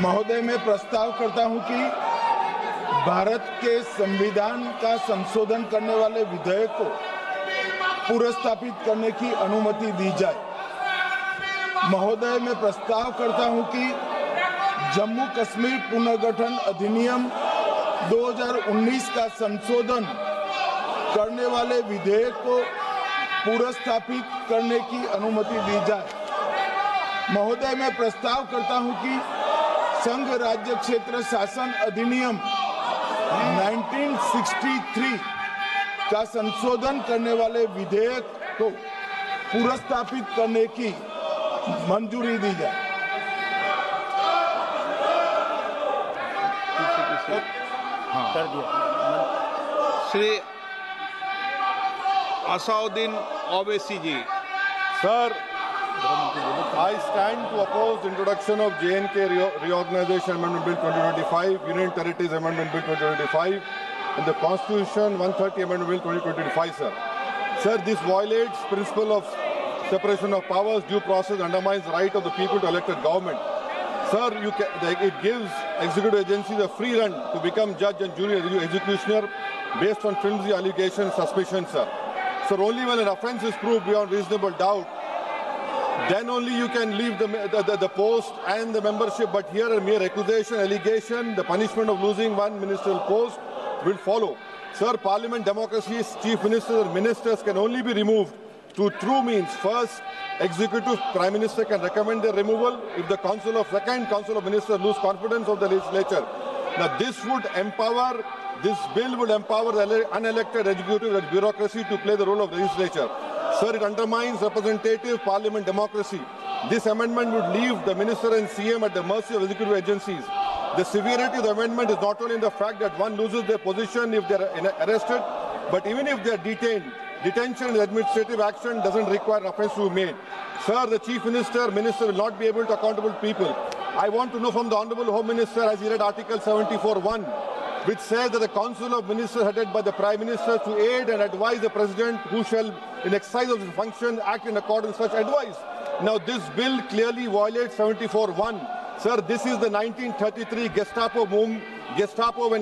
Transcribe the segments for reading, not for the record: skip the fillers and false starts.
महोदय, मैं प्रस्ताव करता हूं कि भारत के संविधान का संशोधन करने वाले विधेयक को पुनर्स्थापित करने की अनुमति दी जाए। महोदय, मैं प्रस्ताव करता हूं कि जम्मू कश्मीर पुनर्गठन अधिनियम 2019 का संशोधन करने वाले विधेयक को पुनर्स्थापित करने की अनुमति दी जाए। महोदय, मैं प्रस्ताव करता हूं कि संघ राज्य क्षेत्र शासन अधिनियम 1963 का संशोधन करने वाले विधेयक को पुनर्स्थापित करने की मंजूरी दी जाए। कर दिया। श्री असाउद्दीन ओवैसी जी। Sir, I stand to oppose the introduction of J&K Reorganization Amendment Bill 2025, Union Territories Amendment Bill 2025, and the Constitution 130 Amendment Bill 2025, sir. Sir, this violates principle of separation of powers, due process, undermines the right of the people to elect a government. Sir, it gives executive agencies a free run to become judge and jury executioner based on flimsy allegations, suspicions, sir. Sir, only when an offence is proved beyond reasonable doubt, then only you can leave the post and the membership. But here a mere accusation, allegation, the punishment of losing one ministerial post will follow. Sir, Parliament democracy's chief ministers and ministers can only be removed through true means. First, executive prime minister can recommend their removal if the council of ministers lose confidence of the legislature. Now this bill would empower the unelected executive bureaucracy to play the role of legislature. Sir, it undermines representative parliament democracy. This amendment would leave the minister and CM at the mercy of executive agencies. The severity of the amendment is not only in the fact that one loses their position if they are arrested, but even if they are detained. Detention and administrative action doesn't require offence to be made. Sir, the chief minister will not be able to accountable people. I want to know from the Honourable Home Minister, as he read Article 74(1), which says that the Council of Ministers headed by the Prime Minister to aid and advise the President who shall, in exercise of his function, act in accordance with such advice. Now this bill clearly violates 74(1). Sir, this is the 1933 Gestapo when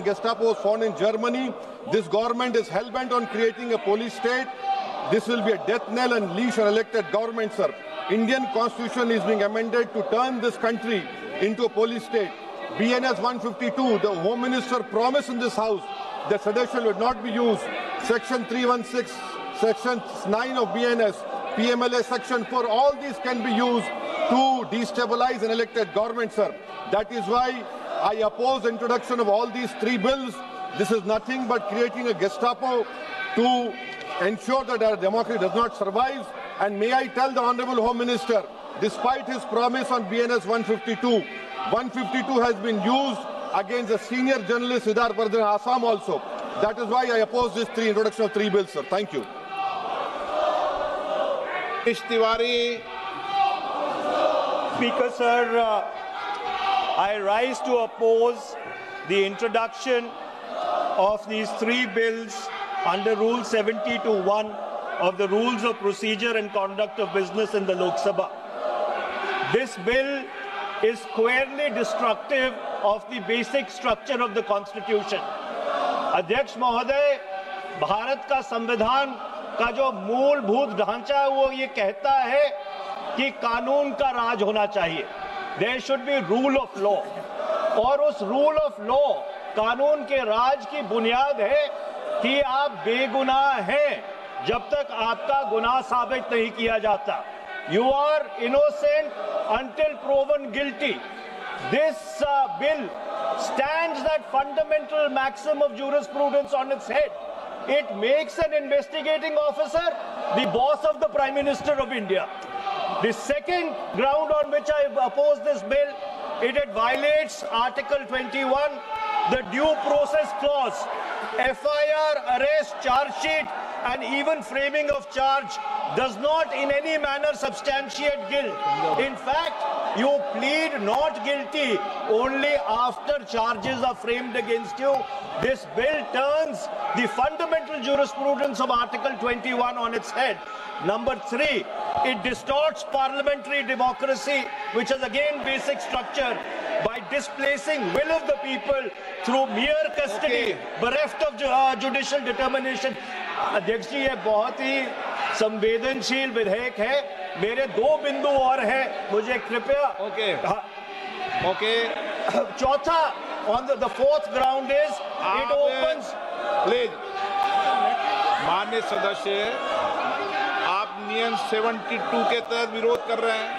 Gestapo was found in Germany. This government is hell-bent on creating a police state. This will be a death knell and leash on elected government, sir. Indian Constitution is being amended to turn this country into a police state. BNS 152, the Home Minister promised in this House that sedition would not be used. Section 316, Section 9 of BNS, PMLA Section 4, all these can be used to destabilize an elected government, sir. That is why I oppose the introduction of all these three bills. This is nothing but creating a Gestapo to ensure that our democracy does not survive. And may I tell the Honourable Home Minister, despite his promise on BNS 152 has been used against a senior journalist, Siddharth Vardhan, Assam also. That is why I oppose this introduction of three bills, sir. Thank you. Tiwari. Speaker, sir, I rise to oppose the introduction of these three bills under Rule 70(1) of the Rules of Procedure and Conduct of Business in the Lok Sabha. This bill is squarely destructive of the basic structure of the Constitution. अध्यक्ष महोदय, भारत का संविधान का जो मूलभूत ढांचा है वो ये कहता है कि कानून का राज होना चाहिए. There should be rule of law. और उस rule of law, कानून के राज की बुनियाद है कि आप बेगुनाह हैं जब तक आपका गुनाह साबित नहीं किया जाता. You are innocent until proven guilty. This bill stands that fundamental maxim of jurisprudence on its head. It makes an investigating officer the boss of the Prime Minister of India. The second ground on which I oppose this bill, it violates Article 21, the due process clause. FIR, arrest, charge sheet, and even framing of charge does not in any manner substantiate guilt. In fact, you plead not guilty only after charges are framed against you. This bill turns the fundamental jurisprudence of Article 21 on its head. Number 3, it distorts parliamentary democracy, which is again basic structure, by displacing will of the people through mere custody, bereft of judicial determination. अध्यक्ष जी, ये बहुत ही संवेदनशील विधेयक है. मेरे 2 बिंदु और हैं, मुझे कृपया. चौथा, on the fourth ground is it opens. Please माननीय सदस्य, आप नियम 72 के तहत विरोध कर रहे हैं.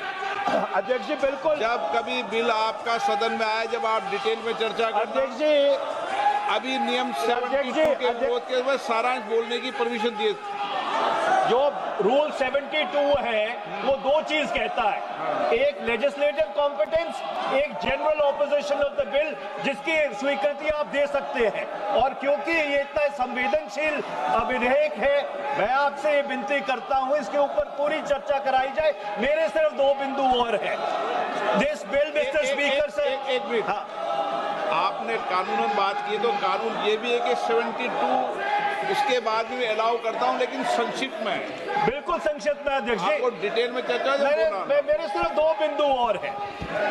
अध्यक्ष जी बिल्कुल. जब कभी बिल आपका सदन में आए, जब आप डिटेल में चर्चा करते हैं. अध्यक्ष जी, अभी नियम 72 के विरोध के बाद सारांश बोलने की परमिशन दिए. जो रूल 72 है वो 2 चीज कहता है. एक लेजिस्लेटिव कॉम्पिटेंस, एक general opposition of the bill, जिसकी स्वीकृति आप दे सकते हैं. और क्योंकि ये इतना संवेदनशील विधेयक है, मैं आपसे ये विनती करता हूं इसके ऊपर पूरी चर्चा कराई जाए. मेरे सिर्फ 2 बिंदु और हैं. दिस बिल, मिस्टर स्पीकर से एक मिनट. आपने कानूनन बात की, तो कानून ये भी है कि 72 उसके बाद भी अलाउ करता हूं, लेकिन संक्षिप्त में. बिल्कुल संक्षिप्त में अध्यक्ष जी. आपको डिटेल में चर्चा मेरे सिर्फ 2 बिंदु और हैं.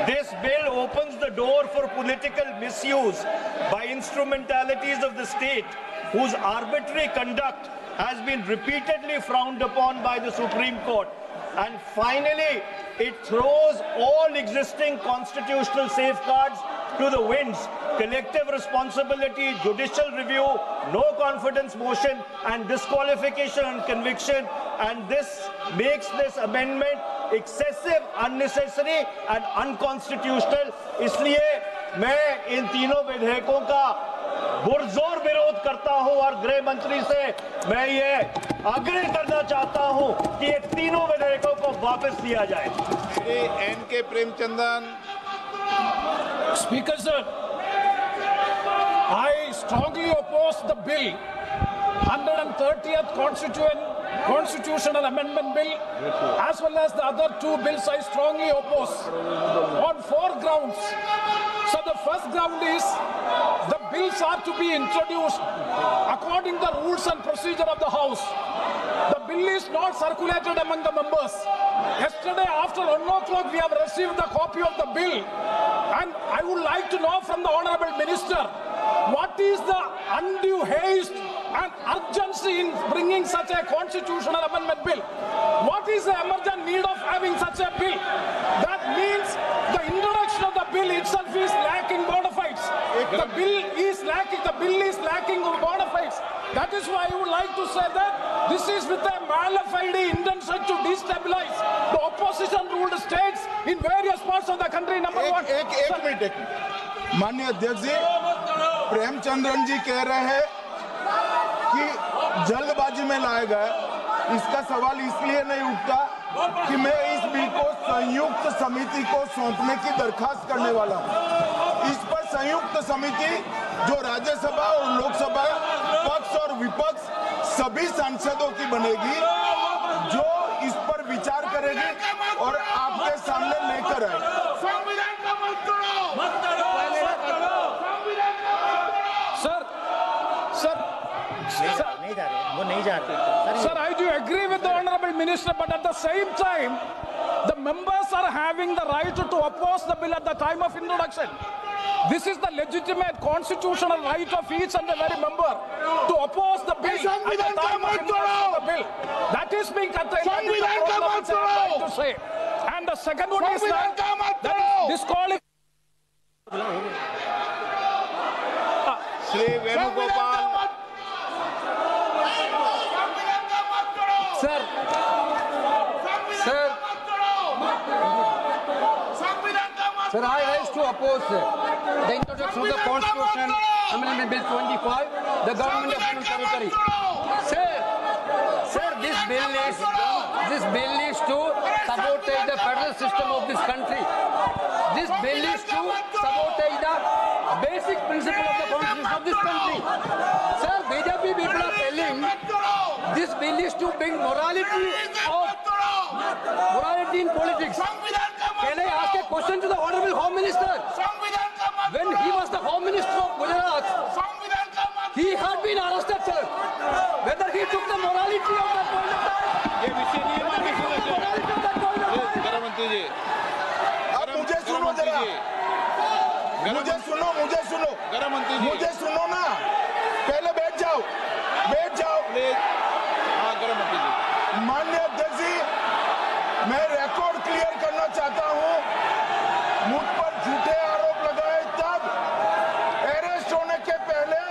This bill opens the door for political misuse by instrumentalities of the state whose arbitrary conduct has been repeatedly frowned upon by the Supreme Court. And finally, it throws all existing constitutional safeguards to the winds. Collective responsibility, judicial review, no confidence motion, and disqualification and conviction. And this makes this amendment excessive, unnecessary, and unconstitutional. इसलिए मैं इन तीनों विधेयकों का पुरजोर विरोध करता हूं और गृह मंत्री से मैं ये आग्रह करना चाहता हूं कि ये तीनों विधेयकों को वापस लिया जाए. Shri N.K. Premachandran. Speaker sir, I strongly oppose the bill, 130th Constitutional Amendment Bill, as well as the other 2 bills I strongly oppose on 4 grounds. So the first ground is the bills are to be introduced according to the rules and procedure of the House. The bill is not circulated among the members. Yesterday after 1 o'clock we have received the copy of the bill, and I would like to know from the Honourable Minister, what is the undue haste and urgency in bringing such a constitutional amendment bill? What is the emergent need of having such a bill? That means the introduction of the bill itself is lacking bona fides. The bill is lacking bona fides. That is why I would like to say that this is with a mala fide intention to destabilize the opposition-ruled states in various parts of the country. Number one. एक minute. माननीय अध्यक्ष जी, प्रेमचंद्रन जी कह रहे हैं कि जल्दबाजी में लाया गया. इसका सवाल इसलिए नहीं उठता कि मैं इस बिल को संयुक्त समिति को सौंपने की दरखास्त करने वाला हूं. इस पर संयुक्त समिति जो राज्यसभा और लोकसभा पक्ष और विपक्ष सभी सांसदों की बनेगी, जो इस पर विचार करेगी और आपके सामने लेकर आएगी. Sir, I do agree with the Honourable Minister, but at the same time, the members are having the right to oppose the bill at the time of introduction. This is the legitimate constitutional right of each and every member to oppose the bill at the time of introduction of the bill. That is being contained. That is the problem which I am trying to say. And the second one is that is disqualification. Shri Venugopal. Sir, I rise to oppose the introduction of the Constitution Amendment Bill 25, the Government of Union Territory. Sir, this bill is to sabotage the federal system of this country. This bill is to sabotage the basic principle of the constitution of this country. Sir, BJP people are telling this bill is to bring morality in politics. Can I ask a question to the Honorable Home Minister? When he was the Home Minister of Gujarat, he had been arrested, sir. Whether he took the morality of that point of time, ये विषय नहीं है माननीय सदस्य। morality of that point of time. गृह मंत्री जी, आप मुझे सुनो जरा, मुझे सुनो गृह मंत्री जी, मुझे सुनो ना, पहले बैठ जाओ। प्लीज। हाँ, गृह मंत्री जी। माननीय अध्यक्ष जी, मैं रिकॉर्ड क्लियर करना चाहता हूं। मुझ पर झूठे आरोप लगाए तब अरेस्ट होने के पहले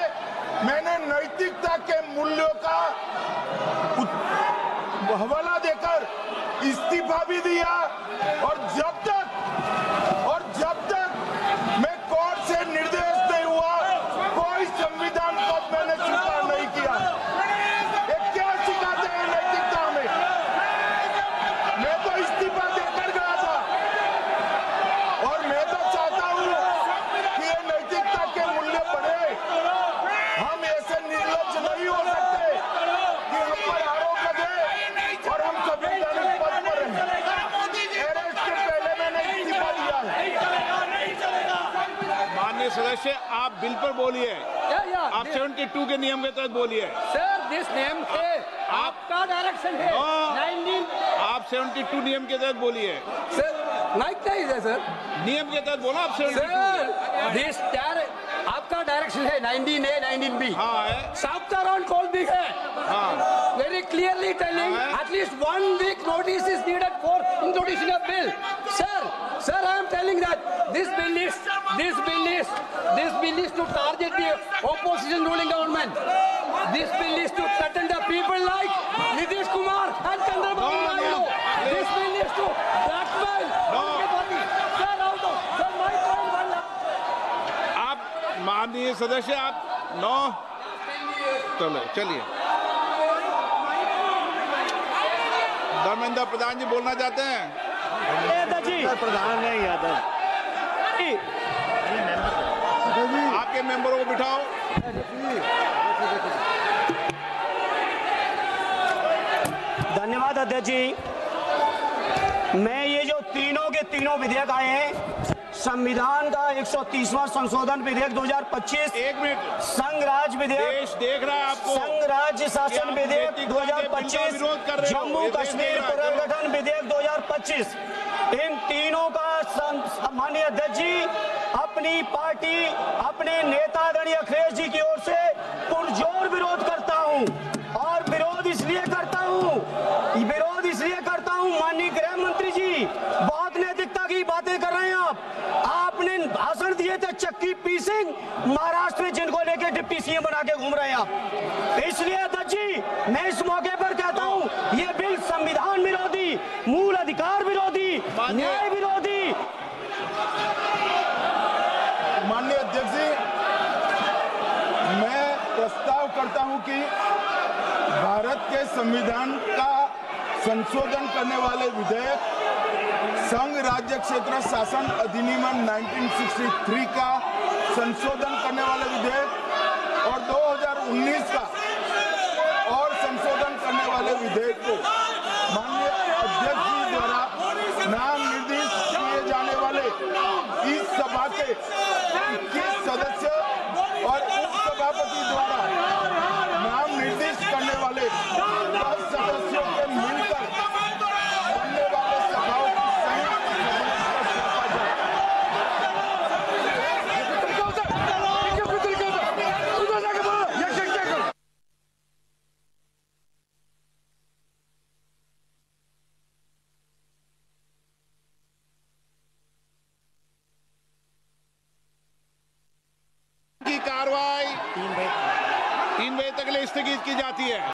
मैंने नैतिकता के मूल्यों का हवाला देकर इस्तीफा भी दिया और जब तक मैं कोर्ट से निर्देश नहीं हुआ, कोई संविधान पद मैंने स्वीकार नहीं किया। ये क्या सिखाते हैं नैतिकता में? मैं तो इस्तीफा देकर गया था और मैं तो चाहता हूं कि ये नैतिकता के मूल्य बढ़े। हम ऐसे निर्लज्ज नहीं हो सकते कि हम पर आरोप लगे और हम संवैधानिक पद पर हैं। अरेस्ट के पहले मैंने इस्तीफा दिया है। माननीय सदस्य, आप बिल पर बोलिए। Yeah. आप 72 के नियम के तहत बोलिए। Sir, this name है, आपका डायरेक्शन है। 19 आप 72 नियम के तहत बोलिए। सर, माइक नहीं है सर। नियम के तहत बोला आप 72। सर, this आपका डायरेक्शन है 19A, 19B। हाँ है। साउथ ऑन कॉल भी है। हाँ। Very clearly telling at least 1 week notice is needed for introduction of bill. Sir, I am telling that this bill is to target the opposition ruling government. This bill is to threaten the people like Nitish Kumar and Chandrababu Naidu. This bill is to blackmail political party. Sir, my point one. आप माननीय सदस्य, आप 9 चलिए। धर्मेंद्र प्रधान जी बोलना चाहते हैं? प्रधान नहीं यादव। आपके मेंबरों को बिठाओ। धन्यवाद अध्यक्ष जी। मैं ये जो तीनों के तीनों विधेयक आए हैं, संविधान का 130वां संशोधन विधेयक 2025, 1 मिनट, संघ राज्य विधेयक, देश देख रहा है आपको, संघ राज्य शासन विधेयक विरोध कर 2025, रहे हो। जम्मू ये देश कश्मीर देख रहा है। पुनर्गठन विधेयक 2025, इन तीनों का माननीय अध्यक्ष जी अपनी पार्टी, अपने नेता आदरणीय अखिलेश जी की ओर से पुरजोर विरोध करता हूं। और विरोध इसलिए करता हूं माननीय गृह मंत्री जी, बहुत नैतिकता की बातें कर रहे हैं आपने भाषण दिए थे चक्की पी सिंह महाराष्ट्र में, जिनको लेके डिप्टी सीएम बना के घूम रहे हैं आप। इसलिए अध्यक्ष जी, मैं इस मौके पर कहता हूं, ये बिल संविधान विरोधी, मूल अधिकार विरोधी, न्याय विरोधी। माननीय अध्यक्ष जी, मैं प्रस्ताव करता हूं कि भारत के संविधान का संशोधन करने वाले विधेयक, संघ राज्य क्षेत्र शासन अधिनियम 1963 का संशोधन करने वाले विधेयक और 2019 का और संशोधन करने वाले विधेयक को माननीय अध्यक्ष जी द्वारा नाम निर्दिष्ट किए जाने वाले इस सभा के 21 सदस्य और उपसभापति द्वारा नाम निर्दिष्ट करने वाले 10 सदस्यों के मिलकर बनने वाले सभाओं की संयुक्त की कार्रवाई 3 बजे तक के लिए स्थगित की जाती है।